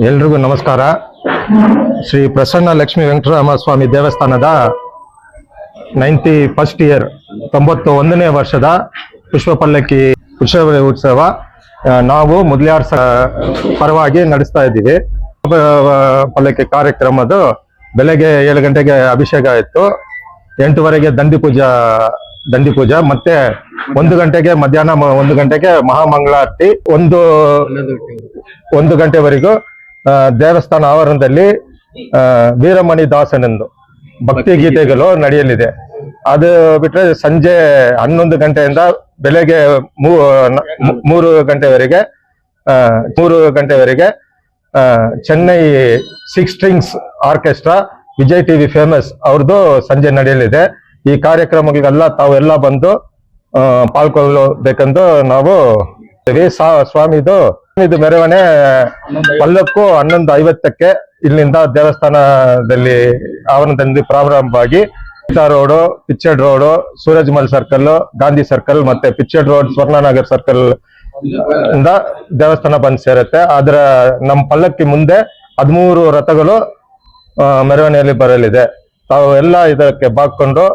ಎಲ್ರಿಗೂ ನಮಸ್ಕಾರ. ಶ್ರೀ ಪ್ರಸನ್ನ ಲಕ್ಷ್ಮೀ ವೆಂಕಟರಾಮಸ್ವಾಮಿ ದೇವಸ್ಥಾನದ 91st ಇಯರ್ 91ನೇ ವರ್ಷದ ಪುಷ್ಪಪಲ್ಲಕ್ಕಿ ಉತ್ಸವ ನಾವು ಮುದ್ಲಿಯಾರ್ ಪರವಾಗಿ ನಡೆಸ್ತಾ ಇದ್ದೀವಿ. ಪಲ್ಲಕ್ಕಿ ಕಾರ್ಯಕ್ರಮದ ಬೆಳಗ್ಗೆ 7 ಗಂಟೆಗೆ ಅಭಿಷೇಕ ಆಯಿತು. 8:15 ದಂಡಿ ಪೂಜಾ ಮತ್ತೆ 1 ಗಂಟೆಗೆ ಮಧ್ಯಾಹ್ನ 1 ಗಂಟೆಗೆ ಮಹಾಮಂಗಳಾರತಿ 1 ಗಂಟೆವರೆಗೂ ದೇವಸ್ಥಾನ ಆವರಣದಲ್ಲಿ ವೀರಮಣಿ ದಾಸನೆಂದು ಭಕ್ತಿ ಗೀತೆಗಳು ನಡೆಯಲಿದೆ. ಅದು ಬಿಟ್ರೆ ಸಂಜೆ 11 ಗಂಟೆಯಿಂದ ಬೆಳಗ್ಗೆ 3 ಗಂಟೆವರೆಗೆ Chennai 6 strings orchestra Vijay TV famous ಅವ್ರದ್ದು ಸಂಜೆ ನಡೆಯಲಿದೆ. ಈ ಕಾರ್ಯಕ್ರಮಗಳಿಗೆಲ್ಲ ತಾವೆಲ್ಲ ಬಂದು ಪಾಲ್ಗೊಳ್ಳಬೇಕೆಂದು ನಾವು ಸ್ವಾಮಿದು ಮೆರವಣೆ ಪಲ್ಲಕ್ಕು 11:50ಕ್ಕೆ ಇಲ್ಲಿಂದ ದೇವಸ್ಥಾನದಲ್ಲಿ ಆವರಣದಲ್ಲಿ ಪ್ರಾರಂಭವಾಗಿ road, Pichchad road, Surajmal circle, Gandhi circle ಮತ್ತೆ ಪಿಚ್ಚಡ್ ರೋಡ್, ಸ್ವರ್ಣನಗರ್ ಸರ್ಕಲ್ ಇಂದ ದೇವಸ್ಥಾನ ಬಂದು ಸೇರುತ್ತೆ. ಅದರ ನಮ್ಮ ಪಲ್ಲಕ್ಕಿ ಮುಂದೆ 13 ರಥಗಳು ಮೆರವಣಿಗೆಯಲ್ಲಿ ಬರಲಿದೆ. ತಾವು ಎಲ್ಲ ಇದಕ್ಕೆ ಬಾಕೊಂಡು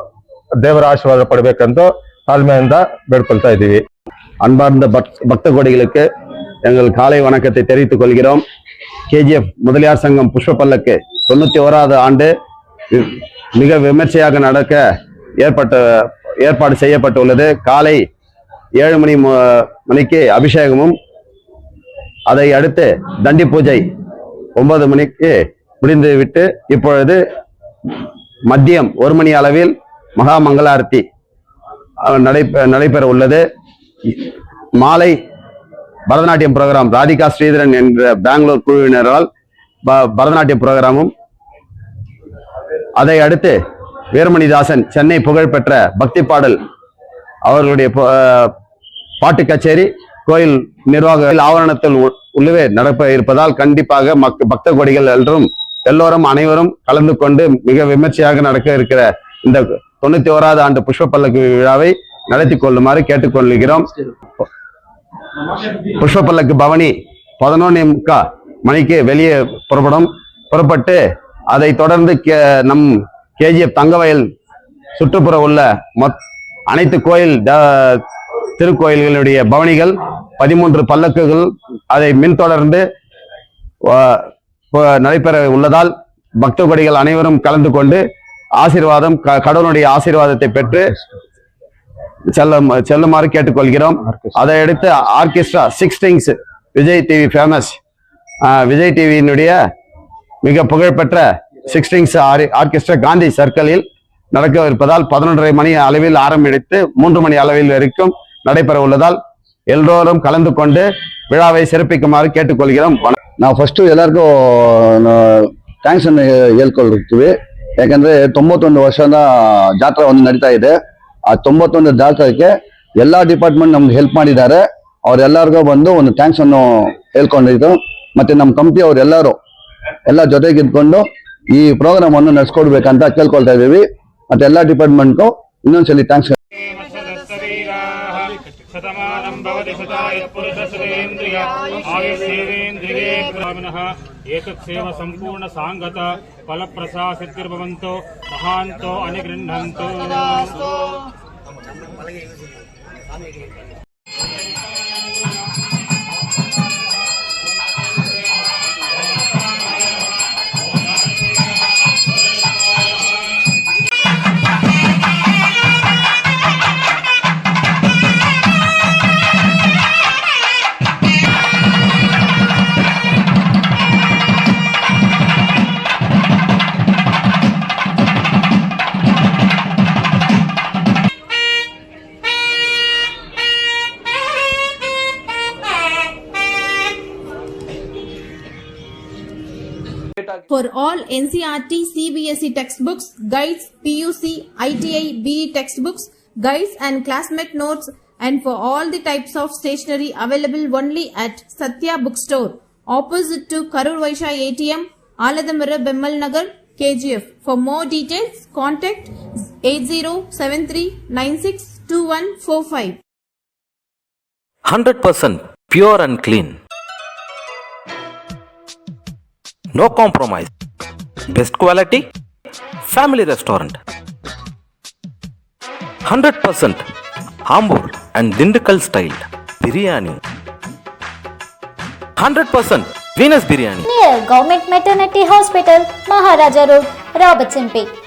ದೇವರ ಆಶೀರ್ವಾದ ಪಡಬೇಕೆಂದು தாழ்மைಯಿಂದ ಬೇಡ್ಕೊಳ್ತಾ இದ್ದೀವಿ. அன்பார்ந்த பக்த கோடிகளுக்கு எங்கள் காலை வணக்கத்தை தெரிவித்துக் கொள்கிறோம். KGF முதலியார் சங்கம் புஷ்ப பல்லக்கு 91வது ஆண்டு மிக விமர்சையாக நடக்க ஏற்பாடு செய்யப்பட்டுள்ளது. காலை 7 மணிக்கு அபிஷேகமும் அதை அடுத்து தண்டி பூஜை 9 மணிக்கு முடிந்துவிட்டு இப்பொழுது மதியம் 1 மணி அளவில் மகா மங்களாரத்தி நடைபெற உள்ளது. மாலை பரதநாட்டியம் ப்ரோக்ராம் ராதிகா ஸ்ரீதரன் என்ற பெங்களூர் குழுவினரால் பரதநாட்டியம் ப்ரோக்ராமும், அதை அடுத்து வீரமணிதாசன் சென்னை புகழ்பெற்ற பக்தி பாடல் அவர்களுடைய பாட்டு கச்சேரி கோயில் நிர்வாக ஆவரணத்தில் உள்ளவே நடப்ப இருப்பதால் கண்டிப்பாக பக்த கோடிகள் எல்லோரும் அனைவரும் கலந்து கொண்டு மிக விமர்சையாக நடக்க இருக்கிற இந்த 91வது ஆண்டு புஷ்ப பல்லக்கு விழாவை நடத்தி கொள்ளுமாறு கேட்டுக்கொள்கிறோம். புஷ்ப பல்லக்கு பவனி 11:45 மணிக்கு வெளியே புறப்பட்டு அதை தொடர்ந்து நம் KGF தங்கவயல் சுற்றுப்புற உள்ள அனைத்து திருக்கோயில்களுடைய பவனிகள் 13 பல்லக்குகள் அதை மின்தொடர்ந்து நடைபெற உள்ளதால் பக்த கோடிகள் அனைவரும் கலந்து கொண்டு ஆசீர்வாதம் கடவுளுடைய ஆசீர்வாதத்தை பெற்று செல்லுமாறு கேட்டுக்கொள்கிறோம். அதை அடுத்து orchestra 6 strings Vijay TV famous Vijay டிவியினுடைய மிக புகழ்பெற்ற 6 ஸ்ட்ரிங்ஸ் ஆர்கெஸ்ட்ரா காந்தி சர்க்கிளில் நடக்க இருப்பதால் 11:30 மணி அளவில் ஆரம்பித்து 3 மணி அளவில் வரைக்கும் நடைபெற உள்ளதால் எல்லோரும் கலந்து கொண்டு ವಿಳಾவை ಸಿರಪಿಕುಮಾರು ಕೇಳಿಕೊಳ್ಳುತ್ತೇವೆ. ನಾವು ಫಸ್ಟ್ ಎಲ್ಲರಿಗೂ ಥ್ಯಾಂಕ್ಸ್ ಅನ್ನು ಹೇಳ್ಕೊಳ್ತೀವಿ. ಯಾಕಂದ್ರೆ 91 ವರ್ಷದ ಜಾತ್ರಾ ಒಂದು ನಡೀತಾ ಇದೆ. ಆ 91 ಜಾತ್ರೆಗೆ ಎಲ್ಲಾ ಡಿಪಾರ್ಟ್ಮೆಂಟ್ ನಮ್ಗೆ ಹೆಲ್ಪ್ ಮಾಡಿದ್ದಾರೆ. ಅವರೆಲ್ಲರಿಗೂ ಬಂದು ಒಂದು ಥ್ಯಾಂಕ್ಸ್ ಅನ್ನು ಹೇಳ್ಕೊಂಡಿದ್ದು, ಮತ್ತೆ ನಮ್ಮ ಕಂಪನಿ ಅವರೆಲ್ಲರೂ ಎಲ್ಲ ಜೊತೆಗಿದ್ಕೊಂಡು ಈ ಪ್ರೋಗ್ರಾಮ್ ಅನ್ನು ನಡೆಸ್ಕೊಡ್ಬೇಕಂತ ಕೇಳ್ಕೊಳ್ತಾ ಇದೀವಿ. ಮತ್ತೆ ಎಲ್ಲಾ ಡಿಪಾರ್ಟ್ಮೆಂಟ್ಗೂ ಇನ್ನೊಂದ್ಸಲಿ ಥ್ಯಾಂಕ್ಸ್. शतमानं भवति शताय पुरुषश्रेन्द्रिय आयुष्येवेन्द्रिये ग्रामिणः एतत्सेव सम्पूर्ण सांगत फलप्रसासिद्धिर्भवन्तु महान्तो अनिगृह्णन्तु. For all NCERT, CBSE textbooks, guides, PUC, ITI, BE textbooks, guides and classmate notes, and for all the types of stationery available only at Satya Bookstore, opposite to Karur Vaishya ATM, Aladamara, Bemmal Nagar, KGF. For more details, contact 8073962145. 100% pure and clean. no compromise. Best quality, family restaurant. 100% Hambur and Dindukal style biryani. 100% Venus biryani. Near Government Maternity Hospital, Maharaja Road, Robertson Bay.